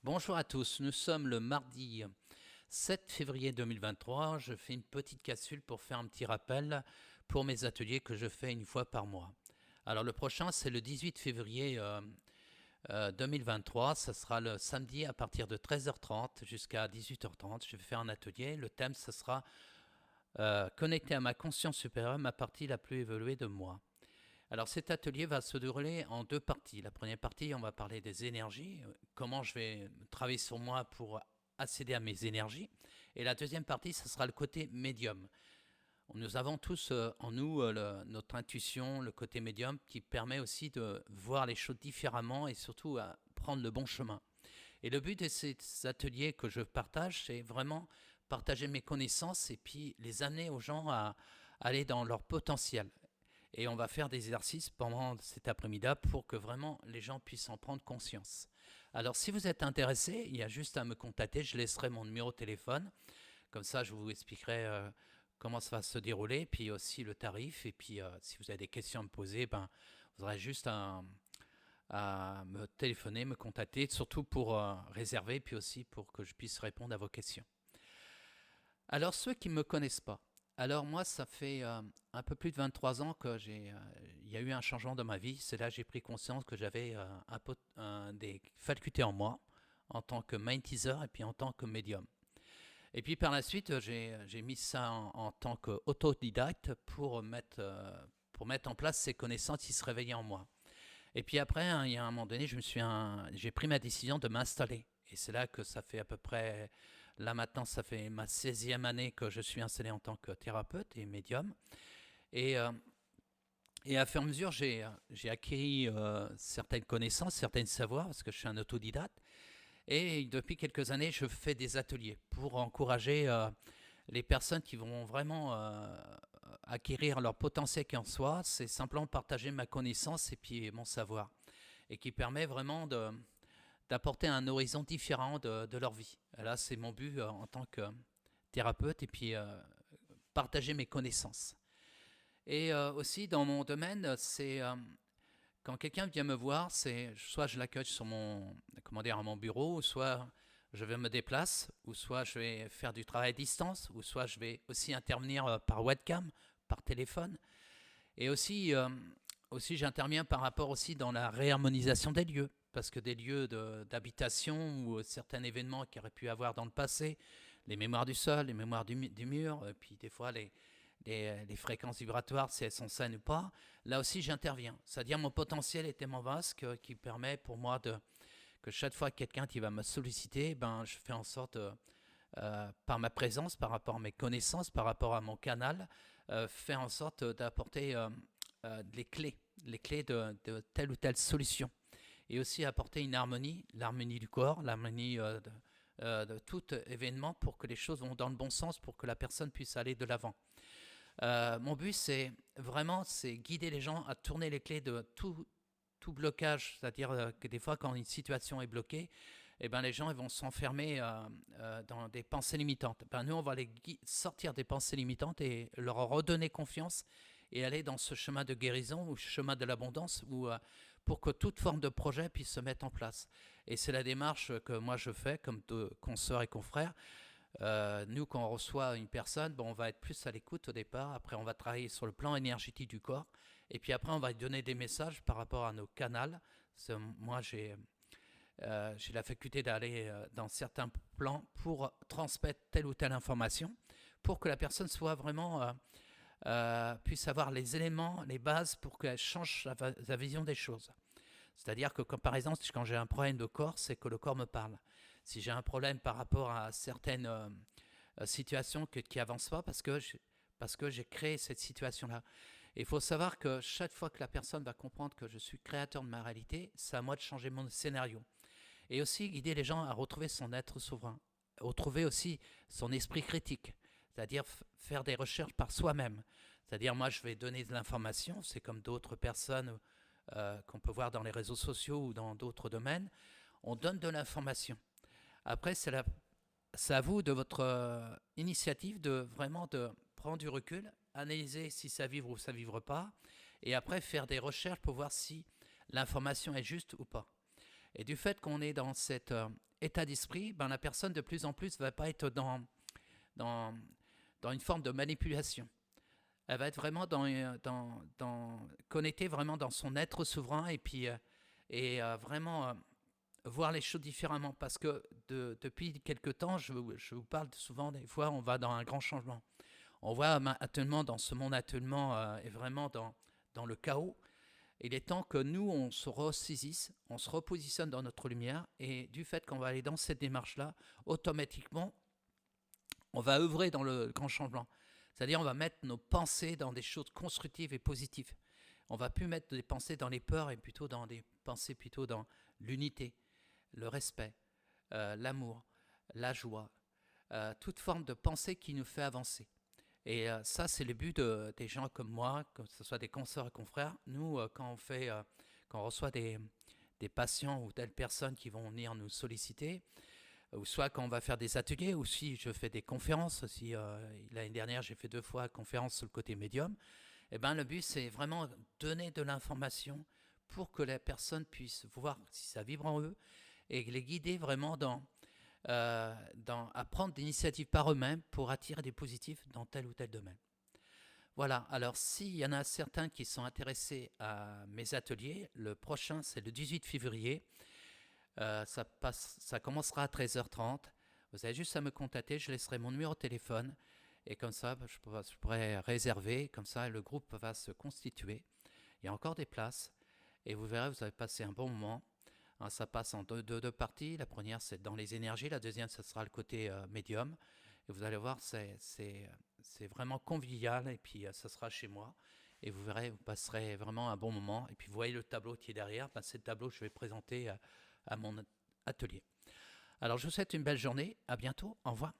Bonjour à tous, nous sommes le mardi 7 février 2023. Je fais une petite capsule pour faire un petit rappel pour mes ateliers que je fais une fois par mois. Alors le prochain, c'est le 18 février 2023. Ça sera le samedi à partir de 13h30 jusqu'à 18h30. Je vais faire un atelier. Le thème, ce sera connecter à ma conscience supérieure, ma partie la plus évoluée de moi. Alors cet atelier va se dérouler en deux parties. La première partie, on va parler des énergies, comment je vais travailler sur moi pour accéder à mes énergies. Et la deuxième partie, ce sera le côté médium. Nous avons tous en nous notre intuition, le côté médium qui permet aussi de voir les choses différemment et surtout à prendre le bon chemin. Et le but de ces ateliers que je partage, c'est vraiment partager mes connaissances et puis les amener aux gens à aller dans leur potentiel. Et on va faire des exercices pendant cet après-midi pour que vraiment les gens puissent en prendre conscience. Alors si vous êtes intéressé, il y a juste à me contacter, je laisserai mon numéro de téléphone. Comme ça, je vous expliquerai comment ça va se dérouler, puis aussi le tarif. Et puis si vous avez des questions à me poser, vous aurez juste à me téléphoner, me contacter, surtout pour réserver, puis aussi pour que je puisse répondre à vos questions. Alors ceux qui ne me connaissent pas, alors moi ça fait un peu plus de 23 ans que il y a eu un changement dans ma vie. C'est là que j'ai pris conscience que j'avais des facultés en moi en tant que magnétiseur et puis en tant que médium. Et puis par la suite j'ai mis ça en tant qu'autodidacte pour mettre en place ces connaissances qui se réveillaient en moi. Et puis après, il y a un moment donné, j'ai pris ma décision de m'installer. Et c'est là que ça fait à peu près, là maintenant, ça fait ma 16e année que je suis installé en tant que thérapeute et médium. Et, euh, et à fur et à mesure, j'ai acquis certaines connaissances, certains savoirs, parce que je suis un autodidacte. Et depuis quelques années, je fais des ateliers pour encourager les personnes qui vont vraiment acquérir leur potentiel qui en soi. C'est simplement partager ma connaissance et puis mon savoir. Et qui permet vraiment d'apporter un horizon différent de leur vie. Et là, c'est mon but en tant que thérapeute et puis partager mes connaissances. Et aussi dans mon domaine, c'est quand quelqu'un vient me voir, c'est soit je l'accueille sur à mon bureau, soit je vais me déplacer, ou soit je vais faire du travail à distance, ou soit je vais aussi intervenir par webcam, par téléphone. Et aussi j'interviens par rapport aussi dans la réharmonisation des lieux, parce que des lieux d'habitation ou certains événements qu'il y aurait pu avoir dans le passé, les mémoires du sol, les mémoires du mur, puis des fois les fréquences vibratoires, si elles sont saines ou pas, là aussi j'interviens. C'est-à-dire mon potentiel est tellement vaste qui permet pour moi que chaque fois quelqu'un qui va me solliciter, je fais en sorte, par ma présence, par rapport à mes connaissances, par rapport à mon canal, faire en sorte d'apporter les clés de telle ou telle solution. Et aussi apporter une harmonie, l'harmonie du corps, l'harmonie de tout événement pour que les choses vont dans le bon sens, pour que la personne puisse aller de l'avant. Mon but, c'est guider les gens à tourner les clés de tout blocage, c'est-à-dire que des fois, quand une situation est bloquée, les gens ils vont s'enfermer dans des pensées limitantes. Nous, on va les sortir des pensées limitantes et leur redonner confiance et aller dans ce chemin de guérison ou chemin de l'abondance pour que toute forme de projet puisse se mettre en place. Et c'est la démarche que moi je fais comme consoeurs et confrères. Nous, quand on reçoit une personne, on va être plus à l'écoute au départ. Après, on va travailler sur le plan énergétique du corps. Et puis après, on va lui donner des messages par rapport à nos canaux. Moi, j'ai la faculté d'aller dans certains plans pour transmettre telle ou telle information, pour que la personne soit vraiment puisse avoir les éléments, les bases pour qu'elle change sa vision des choses. C'est-à-dire que, comme par exemple, quand j'ai un problème de corps, c'est que le corps me parle. Si j'ai un problème par rapport à certaines situations qui n'avancent pas, parce que j'ai créé cette situation-là. Il faut savoir que chaque fois que la personne va comprendre que je suis créateur de ma réalité, c'est à moi de changer mon scénario. Et aussi guider les gens à retrouver son être souverain, retrouver aussi son esprit critique, c'est-à-dire faire des recherches par soi-même. C'est-à-dire, moi, je vais donner de l'information, c'est comme d'autres personnes qu'on peut voir dans les réseaux sociaux ou dans d'autres domaines, on donne de l'information. Après, c'est à vous, de votre initiative, de vraiment de prendre du recul, analyser si ça vivre ou ça ne vivre pas, et après faire des recherches pour voir si l'information est juste ou pas. Et du fait qu'on est dans cet état d'esprit, ben, la personne de plus en plus ne va pas être dans, dans une forme de manipulation. Elle va être vraiment connectée vraiment dans son être souverain et puis vraiment voir les choses différemment. Parce que depuis quelque temps, je vous parle souvent, des fois, on va dans un grand changement. On voit actuellement dans ce monde actuellement est vraiment dans le chaos. Il est temps que nous, on se ressaisisse, on se repositionne dans notre lumière et du fait qu'on va aller dans cette démarche-là, automatiquement, on va œuvrer dans le grand changement. C'est-à-dire on va mettre nos pensées dans des choses constructives et positives. On va plus mettre des pensées dans les peurs et plutôt dans des pensées plutôt dans l'unité, le respect, l'amour, la joie, toute forme de pensée qui nous fait avancer. Et ça, c'est le but des gens comme moi, que ce soit des consoeurs et confrères. Nous, quand on reçoit des patients ou telles personnes qui vont venir nous solliciter, ou soit quand on va faire des ateliers, ou si je fais des conférences aussi. L'année dernière, j'ai fait 2 fois conférence sur le côté médium. Et ben, le but, c'est vraiment donner de l'information pour que les personnes puissent voir si ça vibre en eux et les guider vraiment à prendre des initiatives par eux-mêmes pour attirer des positifs dans tel ou tel domaine. Voilà, alors s'il y en a certains qui sont intéressés à mes ateliers, le prochain c'est le 18 février, ça commencera à 13h30, vous avez juste à me contacter, je laisserai mon numéro de téléphone et comme ça je pourrai réserver, comme ça le groupe va se constituer, il y a encore des places et vous verrez, vous allez passer un bon moment. Ça passe en deux parties. La première, c'est dans les énergies. La deuxième, ce sera le côté médium. Et vous allez voir, c'est vraiment convivial. Et puis, ça sera chez moi. Et vous verrez, vous passerez vraiment un bon moment. Et puis, vous voyez le tableau qui est derrière. Ben, c'est le tableau que je vais présenter à mon atelier. Alors, je vous souhaite une belle journée. À bientôt. Au revoir.